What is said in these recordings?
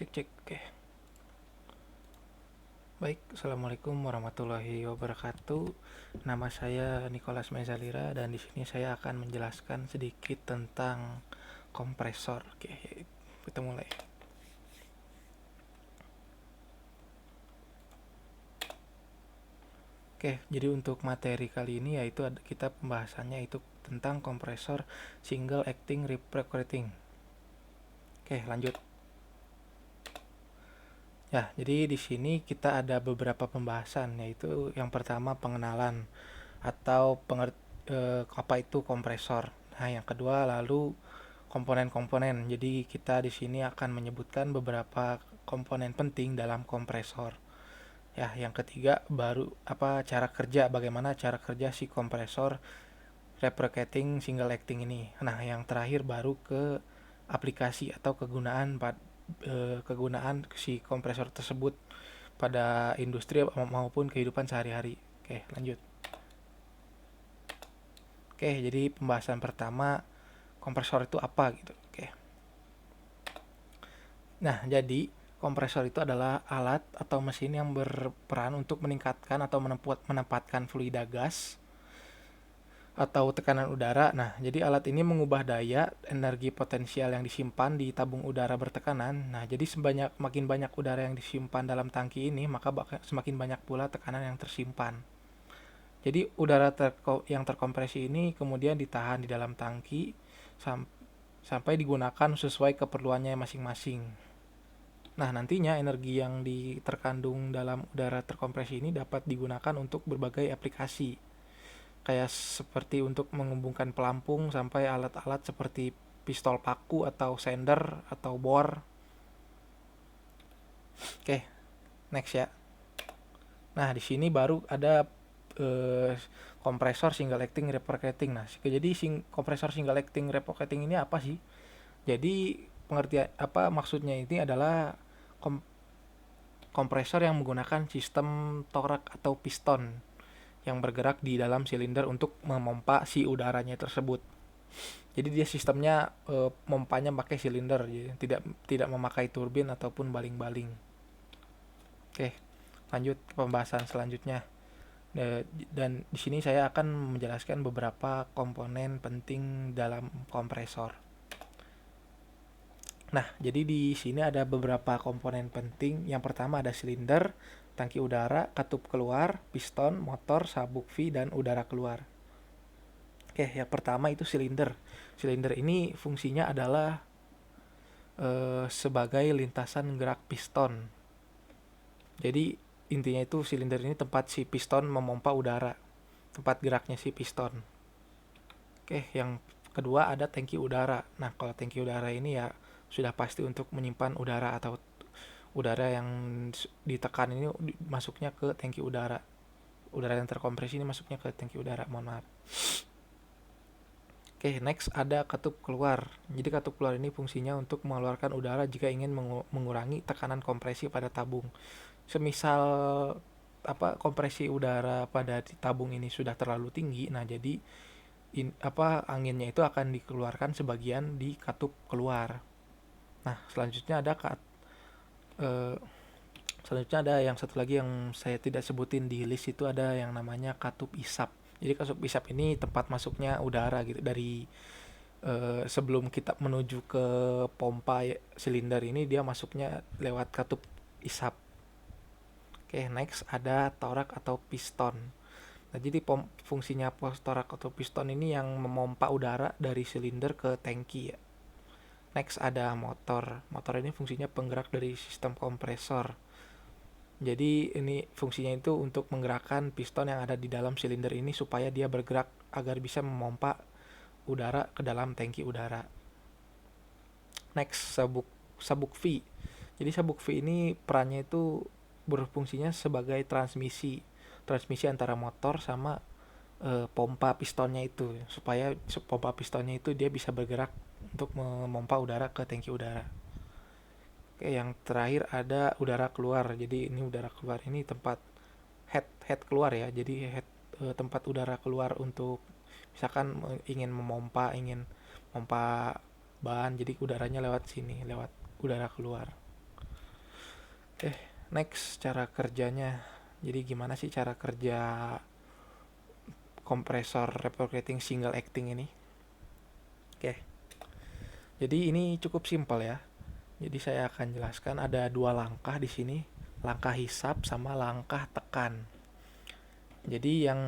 Cek. Oke. Baik, Assalamualaikum warahmatullahi wabarakatuh. Nama saya Nicholas Mezalira dan di sini saya akan menjelaskan sedikit tentang kompresor. Oke, kita mulai. Oke, jadi untuk materi kali ini yaitu kita pembahasannya itu tentang kompresor single acting reciprocating. Oke, lanjut. Ya, jadi di sini kita ada beberapa pembahasan, yaitu yang pertama pengenalan atau apa itu kompresor. Nah, yang kedua lalu komponen-komponen. Jadi kita di sini akan menyebutkan beberapa komponen penting dalam kompresor. Ya, yang ketiga baru cara kerja, bagaimana cara kerja si kompresor reciprocating single acting ini. Nah, yang terakhir baru ke aplikasi atau kegunaan si kompresor tersebut pada industri maupun kehidupan sehari-hari. Oke, lanjut. Oke, jadi pembahasan pertama, kompresor itu apa gitu. Oke. Nah, jadi kompresor itu adalah alat atau mesin yang berperan untuk meningkatkan atau menempatkan fluida gas atau tekanan udara. Nah, jadi alat ini mengubah daya energi potensial yang disimpan di tabung udara bertekanan. Nah, jadi makin banyak udara yang disimpan dalam tangki ini, maka semakin banyak pula tekanan yang tersimpan. Jadi udara yang terkompresi ini kemudian ditahan di dalam tangki sampai digunakan sesuai keperluannya masing-masing. Nah, nantinya energi yang terkandung dalam udara terkompresi ini dapat digunakan untuk berbagai aplikasi. Kayak seperti untuk menghubungkan pelampung sampai alat-alat seperti pistol paku atau sander atau bor. Oke, next ya. Nah, di sini baru ada kompresor single acting reciprocating. Nah, jadi kompresor single acting reciprocating ini apa sih? Jadi pengertian maksudnya ini adalah kompresor yang menggunakan sistem torak atau piston yang bergerak di dalam silinder untuk memompa si udaranya tersebut. Jadi dia sistemnya mompanya pakai silinder, jadi tidak memakai turbin ataupun baling-baling. Oke, lanjut ke pembahasan selanjutnya. Dan di sini saya akan menjelaskan beberapa komponen penting dalam kompresor. Nah, jadi di sini ada beberapa komponen penting. Yang pertama ada silinder, tangki udara, katup keluar, piston, motor, sabuk V, dan udara keluar. Oke, yang pertama itu silinder. Silinder ini fungsinya adalah sebagai lintasan gerak piston. Jadi intinya itu silinder ini tempat si piston memompa udara, tempat geraknya si piston. Oke, yang kedua ada tangki udara. Nah, kalau tangki udara ini ya sudah pasti untuk menyimpan udara atau udara yang ditekan ini masuknya ke tangki udara. Udara yang terkompresi ini masuknya ke tangki udara, mohon maaf. Oke, next ada katup keluar. Jadi katup keluar ini fungsinya untuk mengeluarkan udara jika ingin mengurangi tekanan kompresi pada tabung. Semisal kompresi udara pada tabung ini sudah terlalu tinggi, nah jadi anginnya itu akan dikeluarkan sebagian di katup keluar. Nah, eh, selanjutnya ada yang satu lagi yang saya tidak sebutin di list, itu ada yang namanya katup isap. Jadi katup isap ini tempat masuknya udara gitu dari sebelum kita menuju ke pompa silinder ini, dia masuknya lewat katup isap. Oke, next ada torak atau piston. Nah, jadi fungsinya torak atau piston ini yang memompa udara dari silinder ke tangki ya. Next ada motor. Motor ini fungsinya penggerak dari sistem kompresor. Jadi ini fungsinya itu untuk menggerakkan piston yang ada di dalam silinder ini supaya dia bergerak agar bisa memompa udara ke dalam tangki udara. Next, sabuk V. Jadi sabuk V ini perannya itu berfungsinya sebagai transmisi antara motor sama pompa pistonnya itu, supaya pompa pistonnya itu dia bisa bergerak untuk memompa udara ke tangki udara. Oke, yang terakhir ada udara keluar. Jadi ini udara keluar ini tempat head keluar ya. Jadi tempat udara keluar untuk misalkan ingin memompa bahan, jadi udaranya lewat sini, lewat udara keluar. Next, cara kerjanya. Jadi gimana sih cara kerja kompresor reciprocating single acting ini? Oke, jadi ini cukup simpel ya. Jadi saya akan jelaskan ada dua langkah di sini, langkah hisap sama langkah tekan. Jadi yang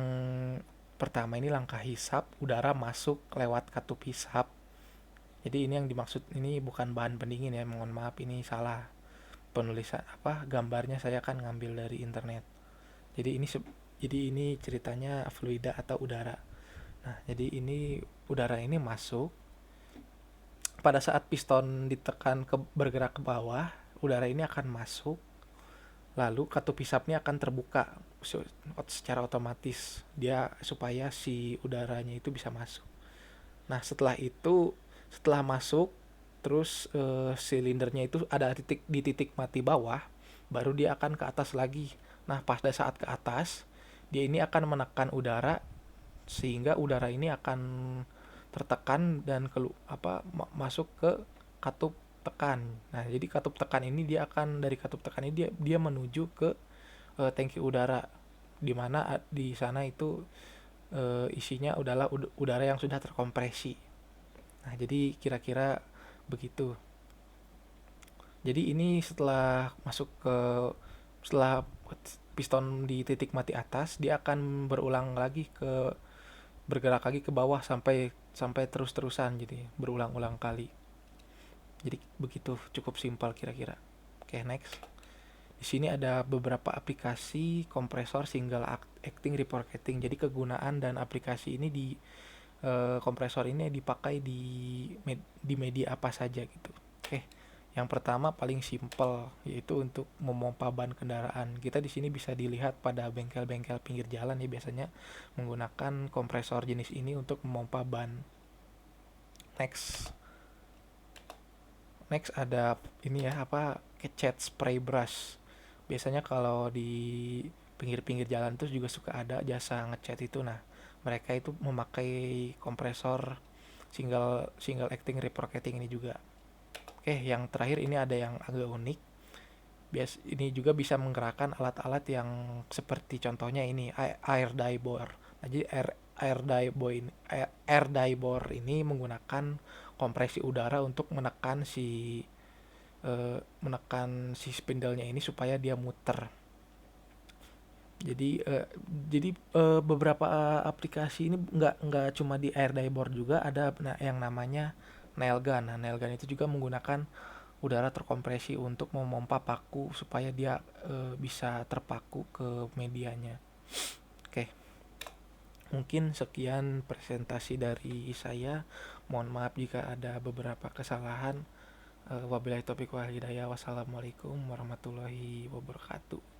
pertama ini langkah hisap, udara masuk lewat katup hisap. Jadi ini yang dimaksud ini bukan bahan pendingin ya, mohon maaf ini salah penulisan gambarnya saya akan ngambil dari internet. Jadi ini ceritanya fluida atau udara. Nah, jadi ini udara ini masuk pada saat piston ditekan bergerak ke bawah, udara ini akan masuk, lalu katup hisapnya akan terbuka secara otomatis dia supaya si udaranya itu bisa masuk. Nah, setelah masuk terus silindernya itu ada di titik mati bawah, baru dia akan ke atas lagi. Nah, pada saat ke atas, dia ini akan menekan udara sehingga udara ini akan tertekan dan masuk ke katup tekan. Nah, jadi katup tekan ini dia akan dari katup tekan ini dia menuju ke tangki udara, di mana di sana itu isinya adalah udara yang sudah terkompresi. Nah, jadi kira-kira begitu. Jadi ini setelah piston di titik mati atas, dia akan bergerak lagi ke bawah sampai sampai terus-terusan, jadi berulang-ulang kali. Jadi begitu, cukup simpel kira-kira. Oke, next. Di sini ada beberapa aplikasi kompresor single acting reciprocating. Jadi kegunaan dan aplikasi ini kompresor ini dipakai di media apa saja gitu. Oke. Yang pertama paling simpel yaitu untuk memompa ban kendaraan. Kita di sini bisa dilihat pada bengkel-bengkel pinggir jalan ya, biasanya menggunakan kompresor jenis ini untuk memompa ban. Next. Next ada ini ya cat spray brush. Biasanya kalau di pinggir-pinggir jalan tuh juga suka ada jasa ngecat itu. Nah, mereka itu memakai kompresor single single acting reciprocating ini juga. Oke, yang terakhir ini ada yang agak unik. Ini juga bisa menggerakkan alat-alat yang seperti contohnya ini air dye bore. Nah, jadi air dye bore ini menggunakan kompresi udara untuk menekan si spindle-nya ini supaya dia muter. Jadi beberapa aplikasi ini nggak cuma di air dye bore, juga ada yang namanya nail gun. Nah, nail gun itu juga menggunakan udara terkompresi untuk memompa paku supaya dia bisa terpaku ke medianya. Oke, mungkin sekian presentasi dari saya. Mohon maaf jika ada beberapa kesalahan. Wabillahi taufiq wal hidayah. Wassalamualaikum warahmatullahi wabarakatuh.